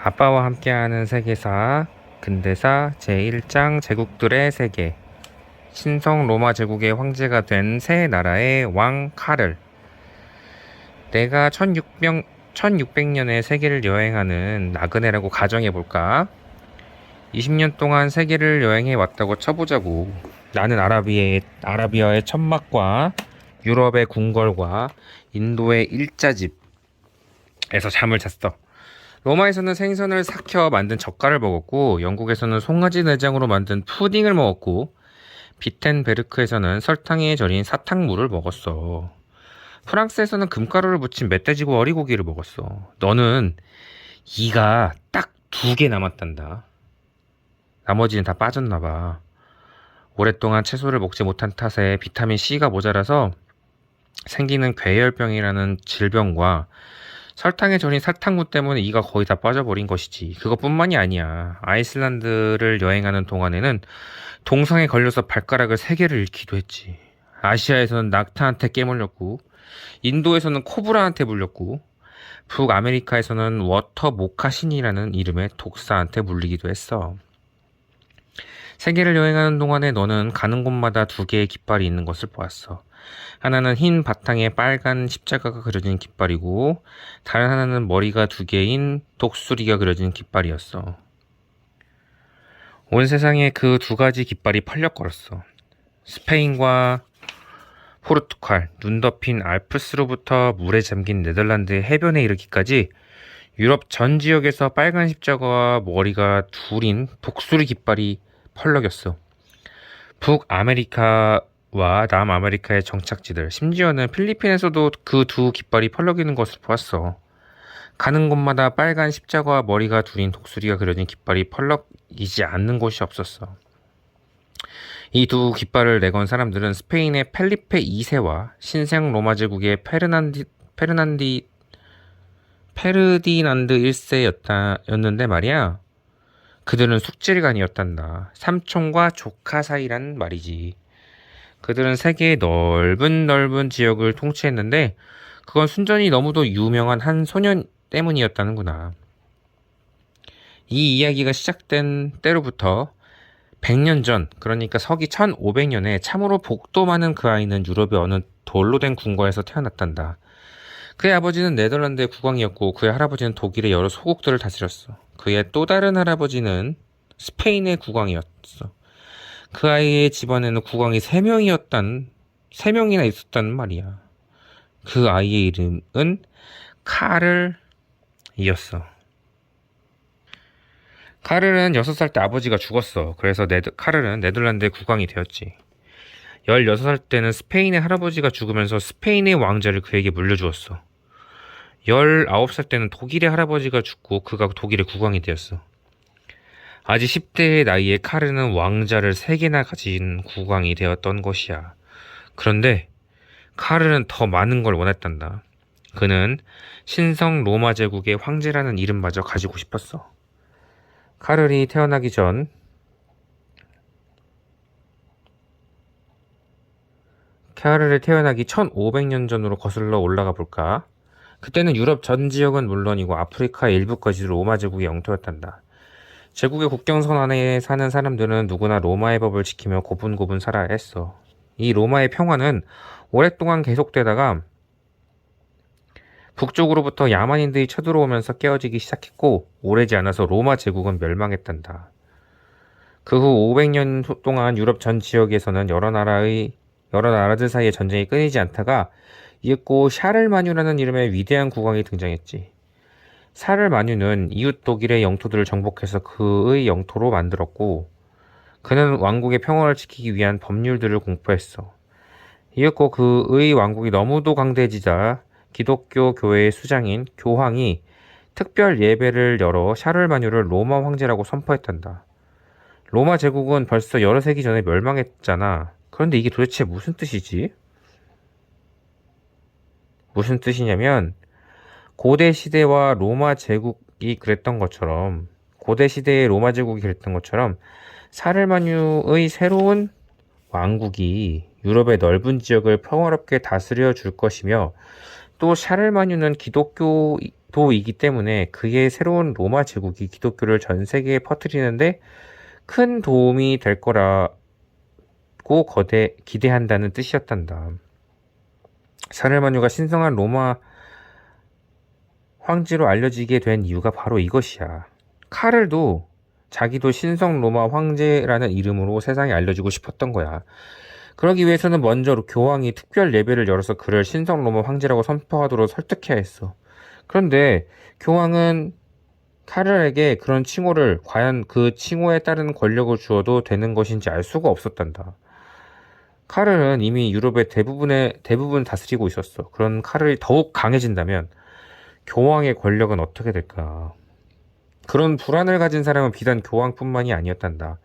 아빠와 함께하는 세계사 근대사 제1장 제국들의 세계. 신성 로마 제국의 황제가 된 새 나라의 왕 카를. 내가 1600년에 세계를 여행하는 나그네라고 가정해볼까? 20년 동안 세계를 여행해 왔다고 쳐보자고. 나는 아라비아의 천막과 유럽의 궁궐과 인도의 일자집에서 잠을 잤어. 로마에서는 생선을 삭혀 만든 젓갈을 먹었고, 영국에서는 송아지 내장으로 만든 푸딩을 먹었고, 비텐베르크에서는 설탕에 절인 사탕물을 먹었어. 프랑스에서는 금가루를 묻힌 멧돼지고 어리고기를 먹었어. 너는 이가 딱 2개 남았단다. 나머지는 다 빠졌나봐. 오랫동안 채소를 먹지 못한 탓에 비타민 C가 모자라서 생기는 괴혈병이라는 질병과 설탕에 절인 설탕물 때문에 이가 거의 다 빠져버린 것이지. 그것뿐만이 아니야. 아이슬란드를 여행하는 동안에는 동상에 걸려서 발가락을 3개를 잃기도 했지. 아시아에서는 낙타한테 깨물렸고, 인도에서는 코브라한테 물렸고, 북아메리카에서는 워터 모카신이라는 이름의 독사한테 물리기도 했어. 세계를 여행하는 동안에 너는 가는 곳마다 2개의 깃발이 있는 것을 보았어. 하나는 흰 바탕에 빨간 십자가가 그려진 깃발이고, 다른 하나는 머리가 2개인 독수리가 그려진 깃발이었어. 온 세상에 그 2가지 깃발이 펄럭거렸어. 스페인과 포르투갈, 눈 덮인 알프스로부터 물에 잠긴 네덜란드의 해변에 이르기까지 유럽 전 지역에서 빨간 십자가와 머리가 둘인 독수리 깃발이 펄럭였어. 북아메리카와 남아메리카의 정착지들, 심지어는 필리핀에서도 그 2 깃발이 펄럭이는 것을 보았어. 가는 곳마다 빨간 십자가와 머리가 둘인 독수리가 그려진 깃발이 펄럭이지 않는 곳이 없었어. 이 2 깃발을 내건 사람들은 스페인의 펠리페 2세와 신생 로마 제국의 페르디난드 1세였는데 말이야. 그들은 숙지리간이었단다. 삼촌과 조카 사이란 말이지. 그들은 세계의 넓은 지역을 통치했는데 그건 순전히 너무도 유명한 한 소년 때문이었다는구나. 이 이야기가 시작된 때로부터 100년 전, 그러니까 서기 1500년에 참으로 복도 많은 그 아이는 유럽의 어느 돌로 된 궁궐에서 태어났단다. 그의 아버지는 네덜란드의 국왕이었고 그의 할아버지는 독일의 여러 소국들을 다스렸어. 그의 또 다른 할아버지는 스페인의 국왕이었어. 그 아이의 집안에는 국왕이 3명이나 있었다는 말이야. 그 아이의 이름은 카를이었어. 카를은 6살 때 아버지가 죽었어. 그래서 카를은 네덜란드의 국왕이 되었지. 16살 때는 스페인의 할아버지가 죽으면서 스페인의 왕자를 그에게 물려주었어. 19살 때는 독일의 할아버지가 죽고 그가 독일의 국왕이 되었어. 아직 10대의 나이에 카르는 왕자를 3개나 가진 국왕이 되었던 것이야. 그런데 카르는 더 많은 걸 원했단다. 그는 신성 로마 제국의 황제라는 이름마저 가지고 싶었어. 카르이 태어나기 전 카르를 태어나기 1500년 전으로 거슬러 올라가 볼까? 그때는 유럽 전 지역은 물론이고 아프리카의 일부까지 로마 제국의 영토였단다. 제국의 국경선 안에 사는 사람들은 누구나 로마의 법을 지키며 고분고분 살아야 했어. 이 로마의 평화는 오랫동안 계속되다가 북쪽으로부터 야만인들이 쳐들어오면서 깨어지기 시작했고 오래지 않아서 로마 제국은 멸망했단다. 그 후 500년 동안 유럽 전 지역에서는 여러 나라들 사이의 전쟁이 끊이지 않다가 이윽고 샤를마뉴라는 이름의 위대한 국왕이 등장했지. 샤를마뉴는 이웃 독일의 영토들을 정복해서 그의 영토로 만들었고 그는 왕국의 평화를 지키기 위한 법률들을 공포했어. 이윽고 그의 왕국이 너무도 강대해지자 기독교 교회의 수장인 교황이 특별 예배를 열어 샤를마뉴를 로마 황제라고 선포했단다. 로마 제국은 벌써 여러 세기 전에 멸망했잖아. 그런데 이게 도대체 무슨 뜻이지? 무슨 뜻이냐면 고대 시대와 로마 제국이 그랬던 것처럼 고대 시대의 로마 제국이 그랬던 것처럼 샤를마뉴의 새로운 왕국이 유럽의 넓은 지역을 평화롭게 다스려 줄 것이며 또 샤를마뉴는 기독교 도이기 때문에 그의 새로운 로마 제국이 기독교를 전 세계에 퍼뜨리는데 큰 도움이 될 거라고 기대한다는 뜻이었단다. 샤를마뉴가 신성한 로마 황제로 알려지게 된 이유가 바로 이것이야. 카를도 자기도 신성 로마 황제라는 이름으로 세상에 알려지고 싶었던 거야. 그러기 위해서는 먼저 교황이 특별 예배를 열어서 그를 신성 로마 황제라고 선포하도록 설득해야 했어. 그런데 교황은 카를에게 그런 칭호를 과연 그 칭호에 따른 권력을 주어도 되는 것인지 알 수가 없었단다. 카를은 이미 유럽의 대부분 다스리고 있었어. 그런 카를이 더욱 강해진다면 교황의 권력은 어떻게 될까? 그런 불안을 가진 사람은 비단 교황뿐만이 아니었단다.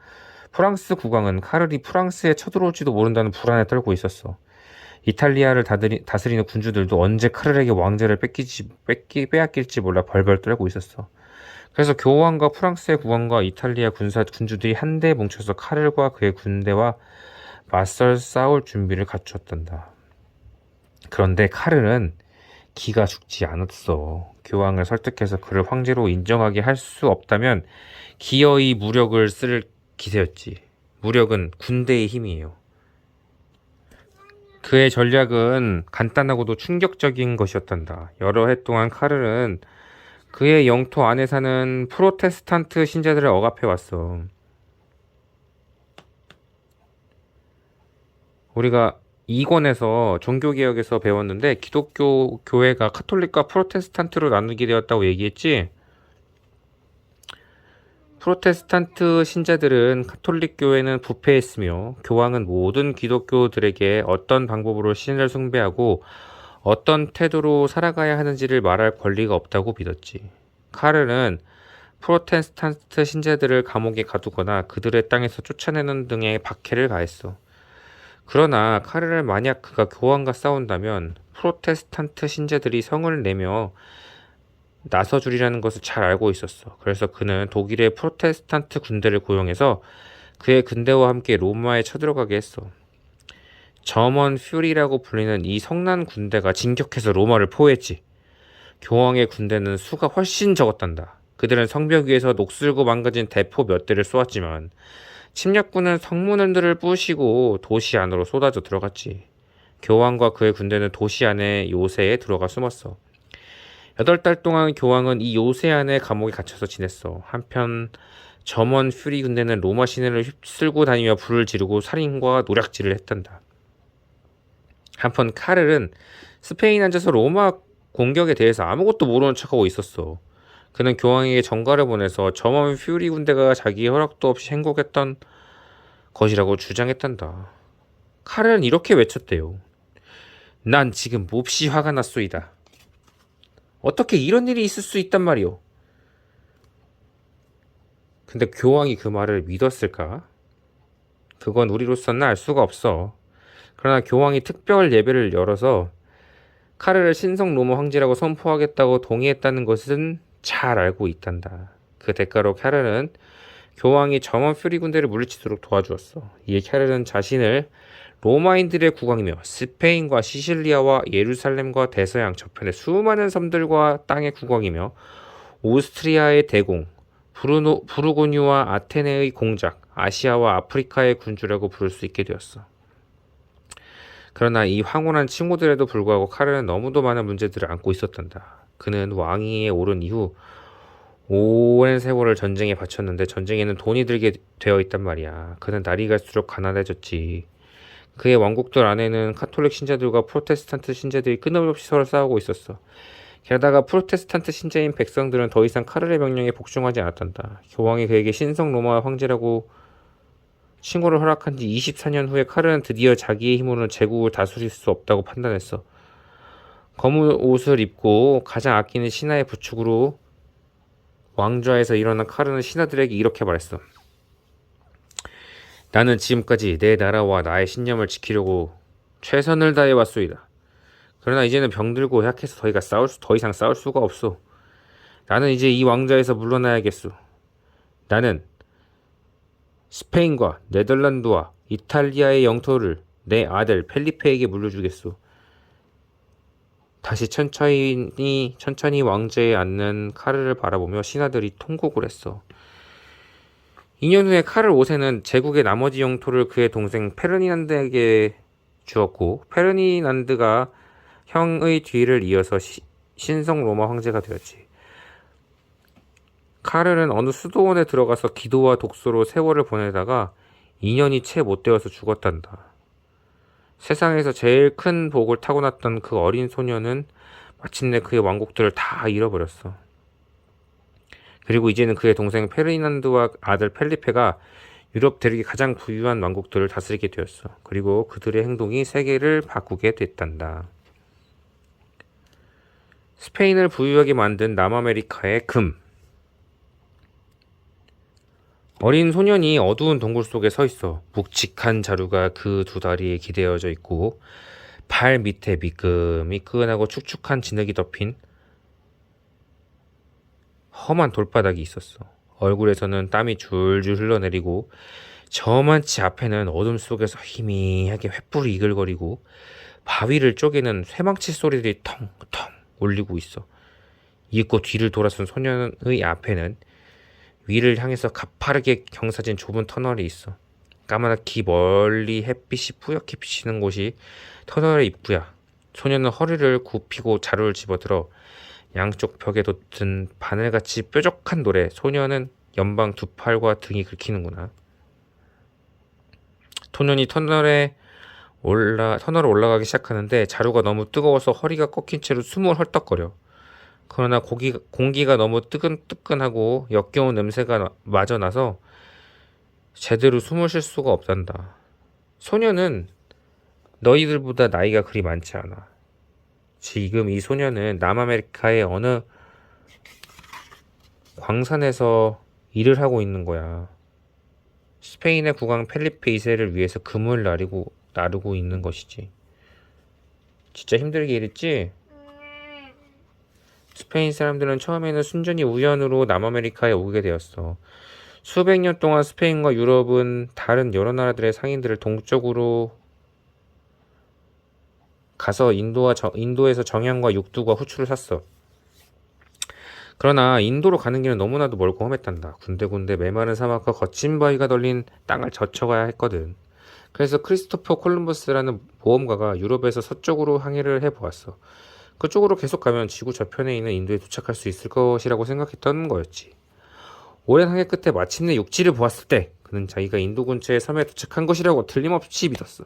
프랑스 국왕은 카를이 프랑스에 쳐들어올지도 모른다는 불안에 떨고 있었어. 이탈리아를 다스리는 군주들도 언제 카를에게 왕제를 빼앗길지 몰라 벌벌 떨고 있었어. 그래서 교황과 프랑스의 국왕과 이탈리아 군주들이 한데 뭉쳐서 카를과 그의 군대와 맞설 싸울 준비를 갖추었단다. 그런데 카를은 기가 죽지 않았어. 교황을 설득해서 그를 황제로 인정하게 할 수 없다면 기어이 무력을 쓸 기세였지. 무력은 군대의 힘이에요. 그의 전략은 간단하고도 충격적인 것이었단다. 여러 해 동안 카를은 그의 영토 안에 사는 프로테스탄트 신자들을 억압해 왔어. 우리가 2권에서 종교개혁에서 배웠는데 기독교 교회가 카톨릭과 프로테스탄트로 나누게 되었다고 얘기했지? 프로테스탄트 신자들은 카톨릭 교회는 부패했으며 교황은 모든 기독교들에게 어떤 방법으로 신을 숭배하고 어떤 태도로 살아가야 하는지를 말할 권리가 없다고 믿었지. 카를은 프로테스탄트 신자들을 감옥에 가두거나 그들의 땅에서 쫓아내는 등의 박해를 가했어. 그러나 카를은 만약 그가 교황과 싸운다면 프로테스탄트 신자들이 성을 내며 나서주리라는 것을 잘 알고 있었어. 그래서 그는 독일의 프로테스탄트 군대를 고용해서 그의 군대와 함께 로마에 쳐들어가게 했어. 저먼 퓨리라고 불리는 이 성난 군대가 진격해서 로마를 포위했지. 교황의 군대는 수가 훨씬 적었단다. 그들은 성벽 위에서 녹슬고 망가진 대포 몇 대를 쏘았지만 침략군은 성문들을 부수고 도시 안으로 쏟아져 들어갔지. 교황과 그의 군대는 도시 안에 요새에 들어가 숨었어. 8달 동안 교황은 이 요새 안에 감옥에 갇혀서 지냈어. 한편 점원 퓨리 군대는 로마 시내를 휩쓸고 다니며 불을 지르고 살인과 노략질을 했단다. 한편 카를은 스페인 앉아서 로마 공격에 대해서 아무것도 모르는 척하고 있었어. 그는 교황에게 전가를 보내서 점원 퓨리 군대가 자기의 허락도 없이 행곡했던 것이라고 주장했단다. 카를은 이렇게 외쳤대요. 난 지금 몹시 화가 났소이다. 어떻게 이런 일이 있을 수 있단 말이오. 근데 교황이 그 말을 믿었을까? 그건 우리로서는 알 수가 없어. 그러나 교황이 특별 예배를 열어서 카를을 신성 로마 황제라고 선포하겠다고 동의했다는 것은 잘 알고 있단다. 그 대가로 카를은 교황이 점원 퓨리 군대를 물리치도록 도와주었어. 이에 카를은 자신을 로마인들의 국왕이며 스페인과 시실리아와 예루살렘과 대서양 저편의 수많은 섬들과 땅의 국왕이며 오스트리아의 대공, 부르고뉴와 아테네의 공작, 아시아와 아프리카의 군주라고 부를 수 있게 되었어. 그러나 이 황홀한 칭호들에도 불구하고 카를은 너무도 많은 문제들을 안고 있었단다. 그는 왕위에 오른 이후 오랜 세월을 전쟁에 바쳤는데 전쟁에는 돈이 들게 되어 있단 말이야. 그는 날이 갈수록 가난해졌지. 그의 왕국들 안에는 카톨릭 신자들과 프로테스탄트 신자들이 끊임없이 서로 싸우고 있었어. 게다가 프로테스탄트 신자인 백성들은 더 이상 카를의 명령에 복종하지 않았단다. 교황이 그에게 신성 로마 황제라고 칭호를 허락한 지 24년 후에 카를은 드디어 자기의 힘으로는 제국을 다스릴 수 없다고 판단했어. 검은 옷을 입고 가장 아끼는 신하의 부축으로 왕좌에서 일어난 카를은 신하들에게 이렇게 말했어. 나는 지금까지 내 나라와 나의 신념을 지키려고 최선을 다해 왔소이다. 그러나 이제는 병들고 약해서 더 이상 싸울 수가 없소. 나는 이제 이 왕좌에서 물러나야겠소. 나는 스페인과 네덜란드와 이탈리아의 영토를 내 아들 펠리페에게 물려주겠소. 다시 천천히 왕좌에 앉는 카를을 바라보며 신하들이 통곡을 했어. 2년 후에 카를 5세는 제국의 나머지 영토를 그의 동생 페르디난드에게 주었고, 페르디난드가 형의 뒤를 이어서 신성 로마 황제가 되었지. 카를은 어느 수도원에 들어가서 기도와 독서로 세월을 보내다가 2년이 채 못 되어서 죽었단다. 세상에서 제일 큰 복을 타고났던 그 어린 소녀는 마침내 그의 왕국들을 다 잃어버렸어. 그리고 이제는 그의 동생 페르디난드와 아들 펠리페가 유럽 대륙의 가장 부유한 왕국들을 다스리게 되었어. 그리고 그들의 행동이 세계를 바꾸게 됐단다. 스페인을 부유하게 만든 남아메리카의 금. 어린 소년이 어두운 동굴 속에 서 있어. 묵직한 자루가 그 두 다리에 기대어져 있고 발 밑에 미끈미끈하고 축축한 진흙이 덮인 험한 돌바닥이 있었어. 얼굴에서는 땀이 줄줄 흘러내리고 저만치 앞에는 어둠 속에서 희미하게 횃불이 이글거리고 바위를 쪼개는 쇠망치 소리들이 텅텅 울리고 있어. 이윽고 뒤를 돌아선 소년의 앞에는 위를 향해서 가파르게 경사진 좁은 터널이 있어. 까마득히 멀리 햇빛이 뿌옇게 비치는 곳이 터널의 입구야. 소년은 허리를 굽히고 자루를 집어들어 양쪽 벽에 돋은 바늘같이 뾰족한 돌에 소년은 연방 두 팔과 등이 긁히는구나. 소년이 터널을 올라가기 시작하는데 자루가 너무 뜨거워서 허리가 꺾인 채로 숨을 헐떡거려. 그러나 공기가 너무 뜨끈뜨끈하고 역겨운 냄새가 마저 나서 제대로 숨을 쉴 수가 없단다. 소년은 너희들보다 나이가 그리 많지 않아. 지금 이 소년은 남아메리카의 어느 광산에서 일을 하고 있는 거야. 스페인의 국왕 펠리페 2세를 위해서 금을 나르고 있는 것이지. 진짜 힘들게 일했지? 스페인 사람들은 처음에는 순전히 우연으로 남아메리카에 오게 되었어. 수백 년 동안 스페인과 유럽은 다른 여러 나라들의 상인들을 동쪽으로 가서 인도에서 정향과 육두과 후추를 샀어. 그러나 인도로 가는 길은 너무나도 멀고 험했단다. 군데군데 메마른 사막과 거친 바위가 널린 땅을 젖혀가야 했거든. 그래서 크리스토퍼 콜럼버스라는 모험가가 유럽에서 서쪽으로 항해를 해보았어. 그쪽으로 계속 가면 지구 저편에 있는 인도에 도착할 수 있을 것이라고 생각했던 거였지. 오랜 항해 끝에 마침내 육지를 보았을 때 그는 자기가 인도 근처의 섬에 도착한 것이라고 틀림없이 믿었어.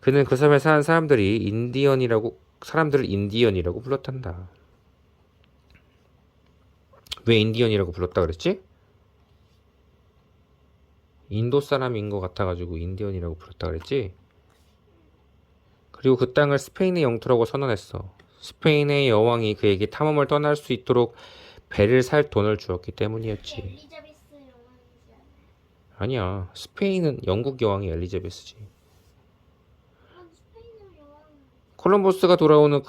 그는 그 섬에 사는 사람들을 인디언이라고 불렀단다. 왜 인디언이라고 불렀다 그랬지? 인도 사람인 것 같아가지고 인디언이라고 불렀다 그랬지? 그리고 그 땅을 스페인의 영토라고 선언했어. 스페인의 여왕이 그에게 탐험을 떠날 수 있도록 배를 살 돈을 주었기 때문이었지. 엘리자베스 여왕이지 않아요? 아니야. 스페인은 영국 여왕이 엘리자베스지. 스페인의 여왕. 콜럼버스가 돌아오는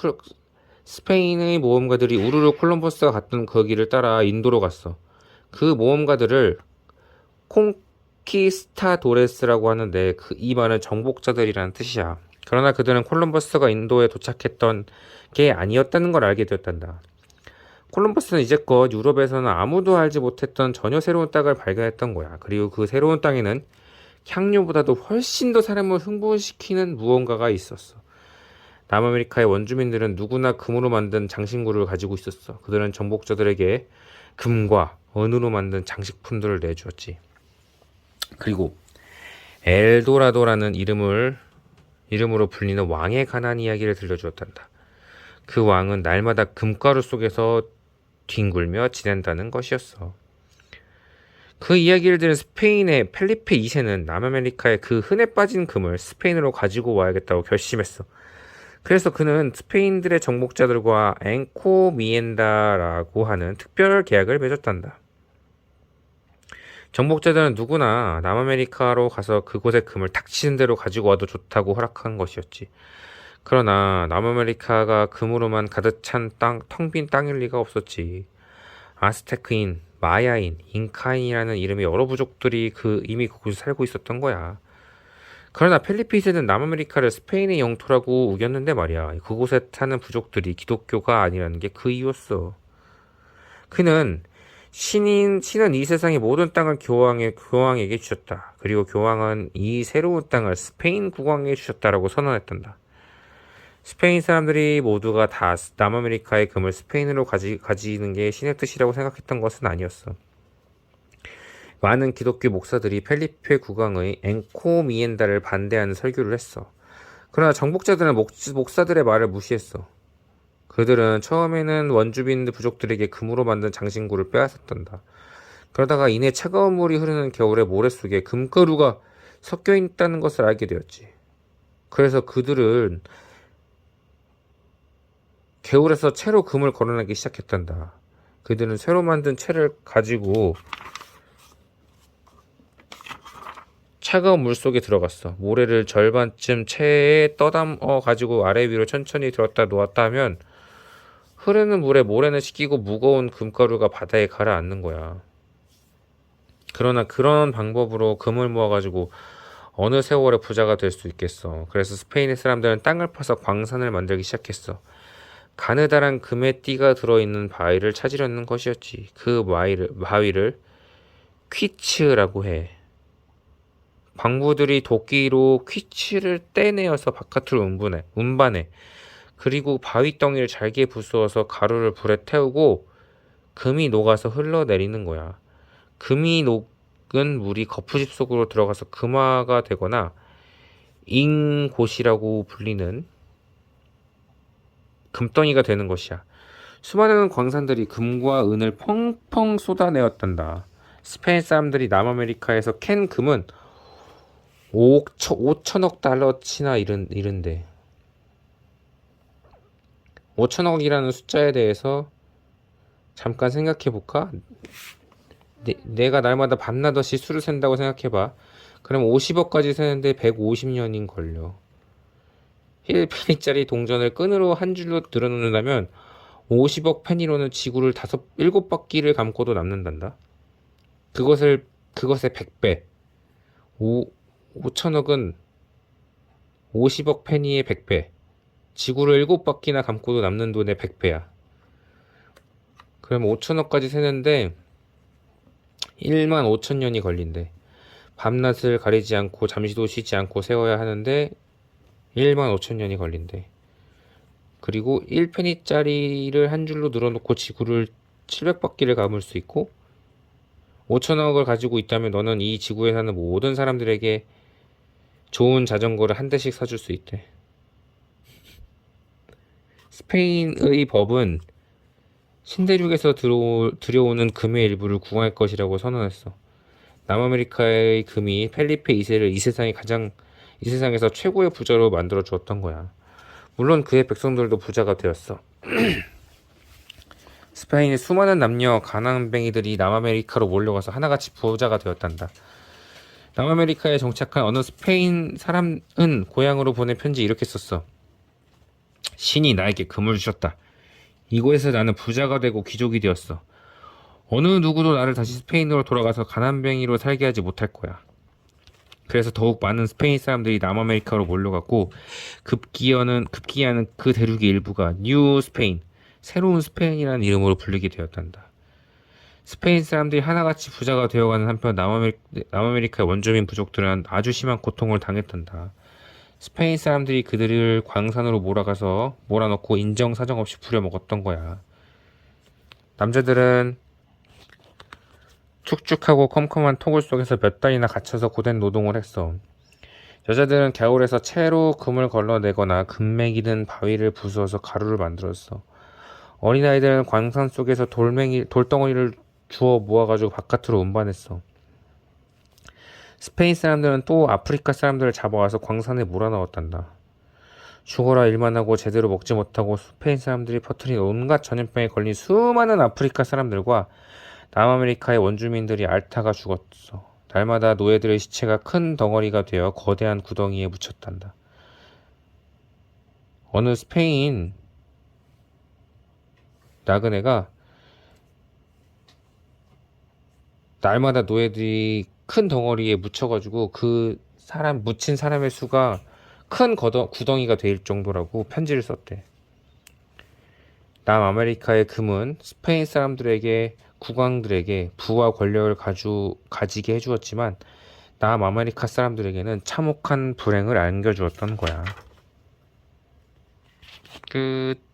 스페인의 모험가들이 우르르 콜럼버스가 갔던 그 길을 따라 인도로 갔어. 그 모험가들을 콩키스타도레스라고 하는데 이 말은 정복자들이라는 뜻이야. 그러나 그들은 콜럼버스가 인도에 도착했던 게 아니었다는 걸 알게 되었단다. 콜럼버스는 이제껏 유럽에서는 아무도 알지 못했던 전혀 새로운 땅을 발견했던 거야. 그리고 그 새로운 땅에는 향료보다도 훨씬 더 사람을 흥분시키는 무언가가 있었어. 남아메리카의 원주민들은 누구나 금으로 만든 장신구를 가지고 있었어. 그들은 정복자들에게 금과 은으로 만든 장식품들을 내주었지. 그리고 엘도라도라는 이름으로 불리는 왕에 관한 이야기를 들려주었단다. 그 왕은 날마다 금가루 속에서 뒹굴며 지낸다는 것이었어. 그 이야기를 들은 스페인의 펠리페 2세는 남아메리카의 그 흔해 빠진 금을 스페인으로 가지고 와야겠다고 결심했어. 그래서 그는 스페인들의 정복자들과 앵코미엔다라고 하는 특별 계약을 맺었단다. 정복자들은 누구나 남아메리카로 가서 그곳의 금을 닥치는 대로 가지고 와도 좋다고 허락한 것이었지. 그러나 남아메리카가 금으로만 가득 찬 텅 빈 땅일 리가 없었지. 아스테크인, 마야인, 잉카인이라는 이름의 여러 부족들이 이미 그곳에 살고 있었던 거야. 그러나 펠리피스는 남아메리카를 스페인의 영토라고 우겼는데 말이야. 그곳에 사는 부족들이 기독교가 아니라는 게 그 이유였어. 그는 신은 이 세상의 모든 땅을 교황에게 주셨다. 그리고 교황은 이 새로운 땅을 스페인 국왕에게 주셨다라고 선언했단다. 스페인 사람들이 모두가 다 남아메리카의 금을 스페인으로 가지는 게 신의 뜻이라고 생각했던 것은 아니었어. 많은 기독교 목사들이 펠리페 국왕의 엔코미엔다를 반대하는 설교를 했어. 그러나 정복자들은 목사들의 말을 무시했어. 그들은 처음에는 원주민 부족들에게 금으로 만든 장신구를 빼앗았단다. 그러다가 이내 차가운 물이 흐르는 겨울의 모래 속에 금가루가 섞여 있다는 것을 알게 되었지. 그래서 그들은 개울에서 채로 금을 걸어내기 시작했단다. 그들은 새로 만든 채를 가지고 차가운 물 속에 들어갔어. 모래를 절반쯤 채에 떠담아 가지고 아래 위로 천천히 들었다 놓았다 하면 흐르는 물에 모래는 씻기고 무거운 금가루가 바다에 가라앉는 거야. 그러나 그런 방법으로 금을 모아가지고 어느 세월에 부자가 될 수 있겠어. 그래서 스페인의 사람들은 땅을 파서 광산을 만들기 시작했어. 가느다란 금의 띠가 들어있는 바위를 찾으려는 것이었지. 그 바위를 퀴츠라고 해. 광부들이 도끼로 퀴츠를 떼내어서 바깥으로 운반해. 그리고 바위 덩이를 잘게 부수어서 가루를 불에 태우고 금이 녹아서 흘러내리는 거야. 금이 녹은 물이 거푸집 속으로 들어가서 금화가 되거나 잉곶이라고 불리는 금덩이가 되는 것이야. 수많은 광산들이 금과 은을 펑펑 쏟아내었단다. 스페인 사람들이 남아메리카에서 캔 금은 5천억 달러치나 이른데 5천억이라는 숫자에 대해서 잠깐 생각해볼까? 내가 날마다 밤낮없이 술을 샌다고 생각해봐. 그럼 50억까지 세는데 150년인 걸려. 1페니짜리 동전을 끈으로 한 줄로 늘어놓는다면 50억 페니로는 지구를 7바퀴를 감고도 남는단다. 그것의 100배. 5천억은 50억 페니의 100배. 지구를 7바퀴나 감고도 남는 돈의 100배야. 그럼 5천억까지 세는데 1만 5천 년이 걸린대. 밤낮을 가리지 않고 잠시도 쉬지 않고 세워야 하는데 1만 5천 년이 걸린대. 그리고 1페니짜리를 한 줄로 늘어놓고 지구를 700바퀴를 감을 수 있고 5천억을 가지고 있다면 너는 이 지구에 사는 모든 사람들에게 좋은 자전거를 한 대씩 사줄 수 있대. 스페인의 법은 신대륙에서 들여오는 금의 일부를 구할 것이라고 선언했어. 남아메리카의 금이 펠리페 2세를 이 세상에서 최고의 부자로 만들어 주었던 거야. 물론 그의 백성들도 부자가 되었어. 스페인의 수많은 남녀 가난뱅이들이 남아메리카로 몰려가서 하나같이 부자가 되었단다. 남아메리카에 정착한 어느 스페인 사람은 고향으로 보낸 편지에 이렇게 썼어. 신이 나에게 금을 주셨다. 이곳에서 나는 부자가 되고 귀족이 되었어. 어느 누구도 나를 다시 스페인으로 돌아가서 가난뱅이로 살게 하지 못할 거야. 그래서 더욱 많은 스페인 사람들이 남아메리카로 몰려갔고 급기야는 그 대륙의 일부가 뉴 스페인, 새로운 스페인이라는 이름으로 불리게 되었단다. 스페인 사람들이 하나같이 부자가 되어가는 한편 남아메리카 원주민 부족들은 아주 심한 고통을 당했단다. 스페인 사람들이 그들을 광산으로 몰아넣고 인정사정 없이 부려먹었던 거야. 남자들은 축축하고 컴컴한 토굴 속에서 몇 달이나 갇혀서 고된 노동을 했어. 여자들은 겨울에서 채로 금을 걸러내거나 금맥이 든 바위를 부수어서 가루를 만들었어. 어린아이들은 광산 속에서 돌덩어리를 주워 모아가지고 바깥으로 운반했어. 스페인 사람들은 또 아프리카 사람들을 잡아와서 광산에 몰아넣었단다. 죽어라 일만 하고 제대로 먹지 못하고 스페인 사람들이 퍼뜨린 온갖 전염병에 걸린 수많은 아프리카 사람들과 남아메리카의 원주민들이 앓다가 죽었어. 날마다 노예들의 시체가 큰 덩어리가 되어 거대한 구덩이에 묻혔단다. 어느 스페인 나그네가 날마다 노예들이 큰 덩어리에 묻혀가지고 그 사람 묻힌 사람의 수가 큰 구덩이가 될 정도라고 편지를 썼대. 남아메리카의 금은 스페인 사람들에게 국왕들에게 부와 권력을 가지게 해주었지만 남아메리카 사람들에게는 참혹한 불행을 안겨주었던 거야. 끝.